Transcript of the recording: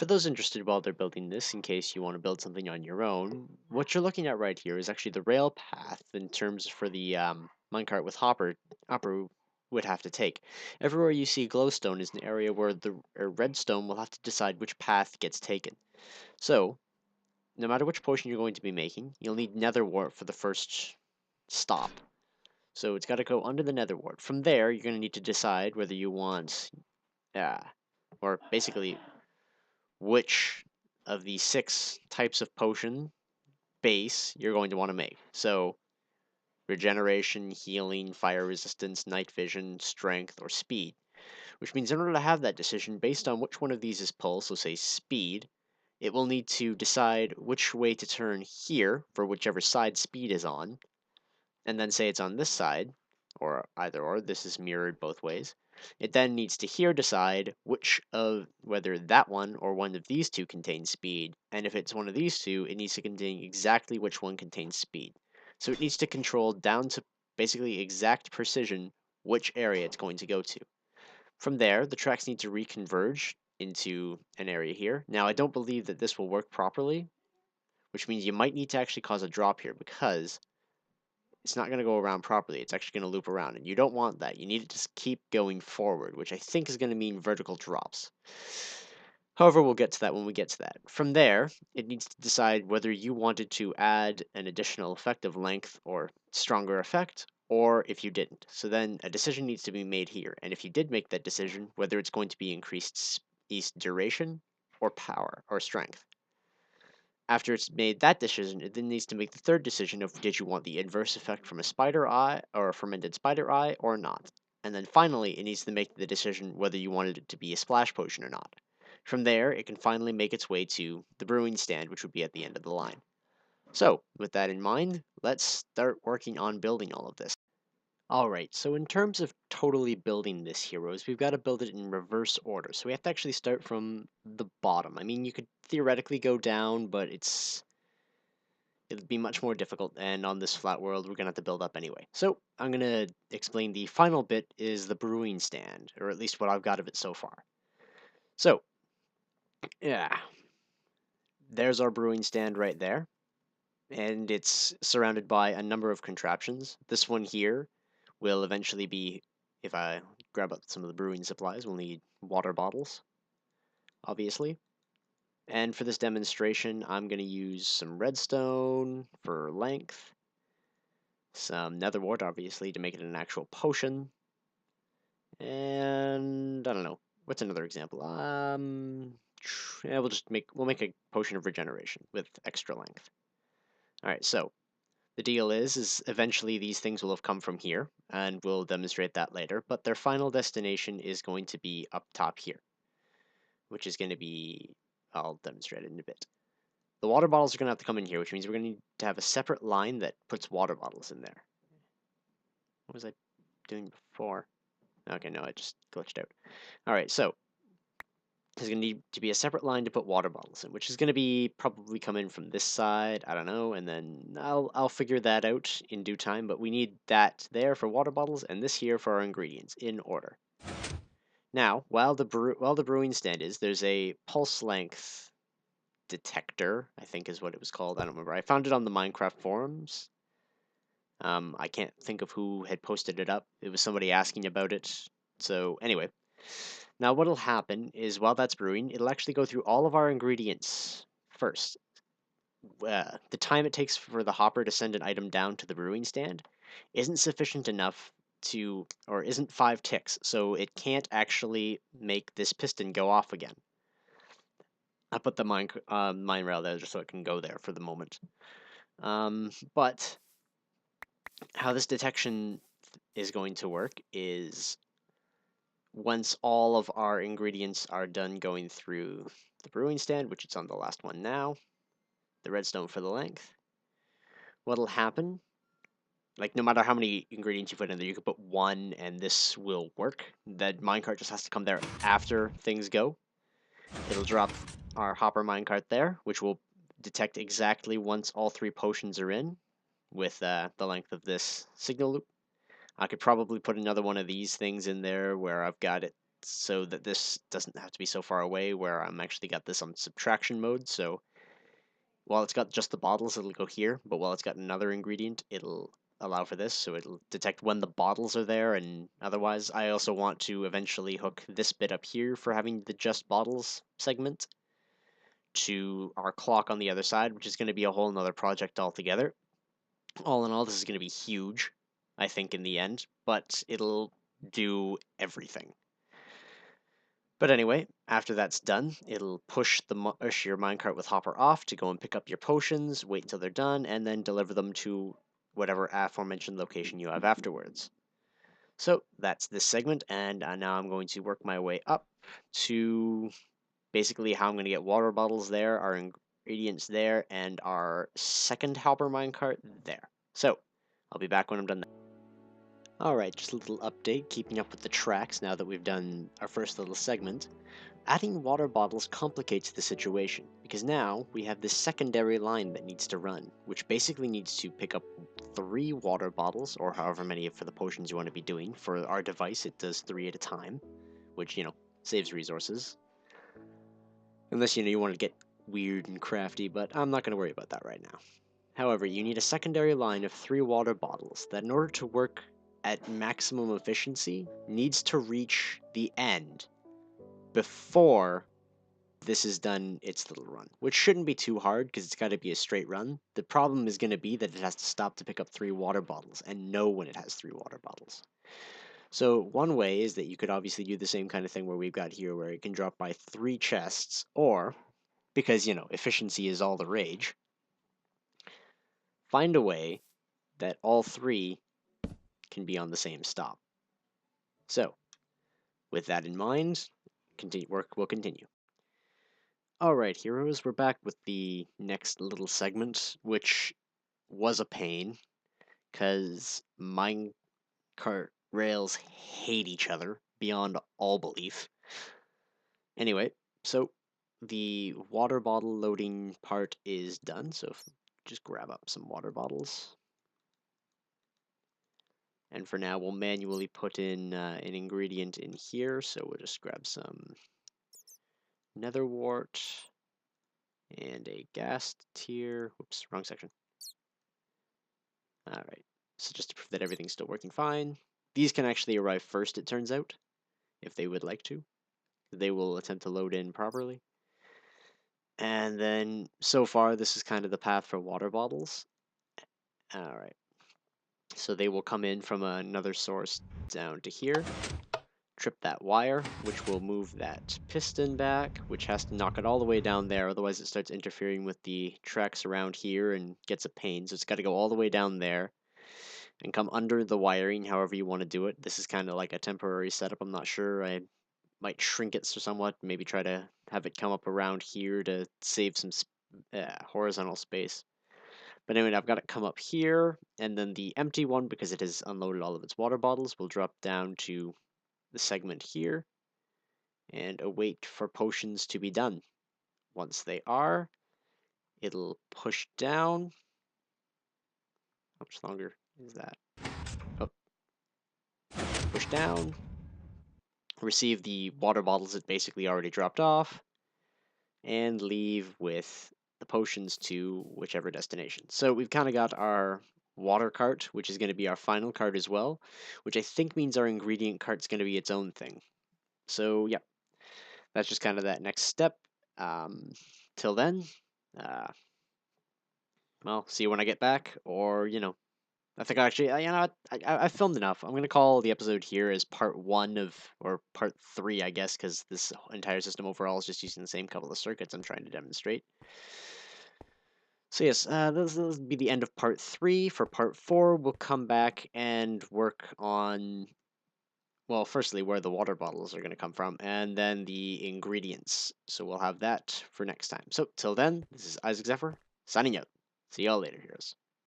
For those interested while they're building this, in case you want to build something on your own, what you're looking at right here is actually the rail path in terms for the minecart with hopper would have to take. Everywhere you see glowstone is an area where the redstone will have to decide which path gets taken. So, no matter which potion you're going to be making, you'll need nether wart for the first stop. So it's got to go under the nether wart. From there, you're going to need to decide whether you want, or basically which of the 6 types of potion base you're going to want to make. So, regeneration, healing, fire resistance, night vision, strength, or speed. Which means in order to have that decision, based on which one of these is pulled, so say speed, it will need to decide which way to turn here for whichever side speed is on, and then say it's on this side, or either or, this is mirrored both ways. It then needs to here decide which of whether that one or one of these two contains speed, and if it's one of these two, it needs to contain exactly which one contains speed. So it needs to control down to basically exact precision which area it's going to go to. From there, the tracks need to reconverge into an area here. Now, I don't believe that this will work properly, which means you might need to actually cause a drop here because it's not going to go around properly. It's actually going to loop around, and you don't want that. You need it to keep going forward, which I think is going to mean vertical drops. However, we'll get to that when we get to that. From there, it needs to decide whether you wanted to add an additional effect of length or stronger effect, or if you didn't. So then a decision needs to be made here, and if you did make that decision, whether it's going to be increased duration or power or strength. After it's made that decision, it then needs to make the third decision of did you want the inverse effect from a spider eye or a fermented spider eye or not. And then finally, it needs to make the decision whether you wanted it to be a splash potion or not. From there, it can finally make its way to the brewing stand, which would be at the end of the line. So, with that in mind, let's start working on building all of this. Alright, so in terms of totally building this heroes, we've got to build it in reverse order. So we have to actually start from the bottom. I mean, you could theoretically go down, but it'd be much more difficult, and on this flat world, we're going to have to build up anyway. So I'm going to explain the final bit is the brewing stand, or at least what I've got of it so far. So, yeah, there's our brewing stand right there, and it's surrounded by a number of contraptions. This one here will eventually be, if I grab up some of the brewing supplies, we'll need water bottles, obviously. And for this demonstration, I'm going to use some redstone for length, some nether wart, obviously, to make it an actual potion, and I don't know, what's another example? Yeah, we'll make a potion of regeneration with extra length. All right, so the deal is eventually these things will have come from here, and we'll demonstrate that later, but their final destination is going to be up top here, which is going to be, I'll demonstrate it in a bit. The water bottles are going to have to come in here, which means we're going to need to have a separate line that puts water bottles in there. What was I doing before? Okay, no, it just glitched out. All right, so there's going to need to be a separate line to put water bottles in, which is going to be probably coming from this side. I don't know, and then I'll figure that out in due time. But we need that there for water bottles, and this here for our ingredients in order. Now, while the brewing stand is, there's a pulse length detector, I think is what it was called. I don't remember. I found it on the Minecraft forums. I can't think of who had posted it up. It was somebody asking about it. So anyway, now what'll happen is while that's brewing, it'll actually go through all of our ingredients first. The time it takes for the hopper to send an item down to the brewing stand isn't sufficient enough to, or isn't 5 ticks, so it can't actually make this piston go off again. I put the mine rail there just so it can go there for the moment. But how this detection is going to work is once all of our ingredients are done going through the brewing stand, which it's on the last one now, the redstone for the length, what'll happen, like no matter how many ingredients you put in there, you could put 1 and this will work. That minecart just has to come there after things go. It'll drop our hopper minecart there, which will detect exactly once all 3 potions are in with the length of this signal loop. I could probably put another one of these things in there where I've got it so that this doesn't have to be so far away, where I'm actually got this on subtraction mode. So while it's got just the bottles, it'll go here, but while it's got another ingredient, it'll allow for this, so it'll detect when the bottles are there and otherwise. I also want to eventually hook this bit up here for having the just bottles segment to our clock on the other side, which is going to be a whole nother project altogether. All in all, this is going to be huge, I think, in the end, but it'll do everything. But anyway, after that's done, it'll push your minecart with Hopper off to go and pick up your potions, wait until they're done, and then deliver them to whatever aforementioned location you have afterwards. So that's this segment, and now I'm going to work my way up to basically how I'm going to get water bottles there, our ingredients there, and our second Hopper minecart there. So I'll be back when I'm done. Alright, just a little update, keeping up with the tracks now that we've done our first little segment. Adding water bottles complicates the situation, because now we have this secondary line that needs to run, which basically needs to pick up 3 water bottles, or however many for the potions you want to be doing. For our device, it does 3 at a time, which, saves resources. Unless, you want to get weird and crafty, but I'm not going to worry about that right now. However, you need a secondary line of 3 water bottles that, in order to work at maximum efficiency, needs to reach the end before this is done its little run, which shouldn't be too hard because it's got to be a straight run. The problem is going to be that it has to stop to pick up 3 water bottles and know when it has 3 water bottles. So one way is that you could obviously do the same kind of thing where we've got here, where it can drop by 3 chests, or, because, efficiency is all the rage, find a way that all 3 can be on the same stop. So, with that in mind, work will continue. Alright, heroes, we're back with the next little segment, which was a pain, because minecart rails hate each other beyond all belief. Anyway, so the water bottle loading part is done, so just grab up some water bottles. And for now, we'll manually put in an ingredient in here, so we'll just grab some nether wart and a ghast tear. Whoops, wrong section. Alright, so just to prove that everything's still working fine. These can actually arrive first, it turns out, if they would like to. They will attempt to load in properly. And then, so far, this is kind of the path for water bottles. Alright, so they will come in from another source down to here. Trip that wire, which will move that piston back, which has to knock it all the way down there, otherwise it starts interfering with the tracks around here and gets a pain. So it's got to go all the way down there and come under the wiring, however you want to do it. This is kind of like a temporary setup. I'm not sure. I might shrink it somewhat, maybe try to have it come up around here to save some horizontal space. But anyway, I've got it come up here, and then the empty one, because it has unloaded all of its water bottles, will drop down to the segment here and await for potions to be done. Once they are, it'll push down. How much longer is that? Oh. Push down. Receive the water bottles it basically already dropped off, and leave with the potions to whichever destination. So we've kind of got our water cart, which is going to be our final cart as well, which I think means our ingredient cart's going to be its own thing. So yeah, that's just kind of that next step. Till then, well, see you when I get back, or, I think actually, I filmed enough. I'm going to call the episode here as part 1 of, or part 3, I guess, because this entire system overall is just using the same couple of circuits I'm trying to demonstrate. So yes, this will be the end of part 3. For part 4, we'll come back and work on, well, firstly, where the water bottles are going to come from, and then the ingredients. So we'll have that for next time. So till then, this is Isaac Zephyr, signing out. See y'all later, heroes.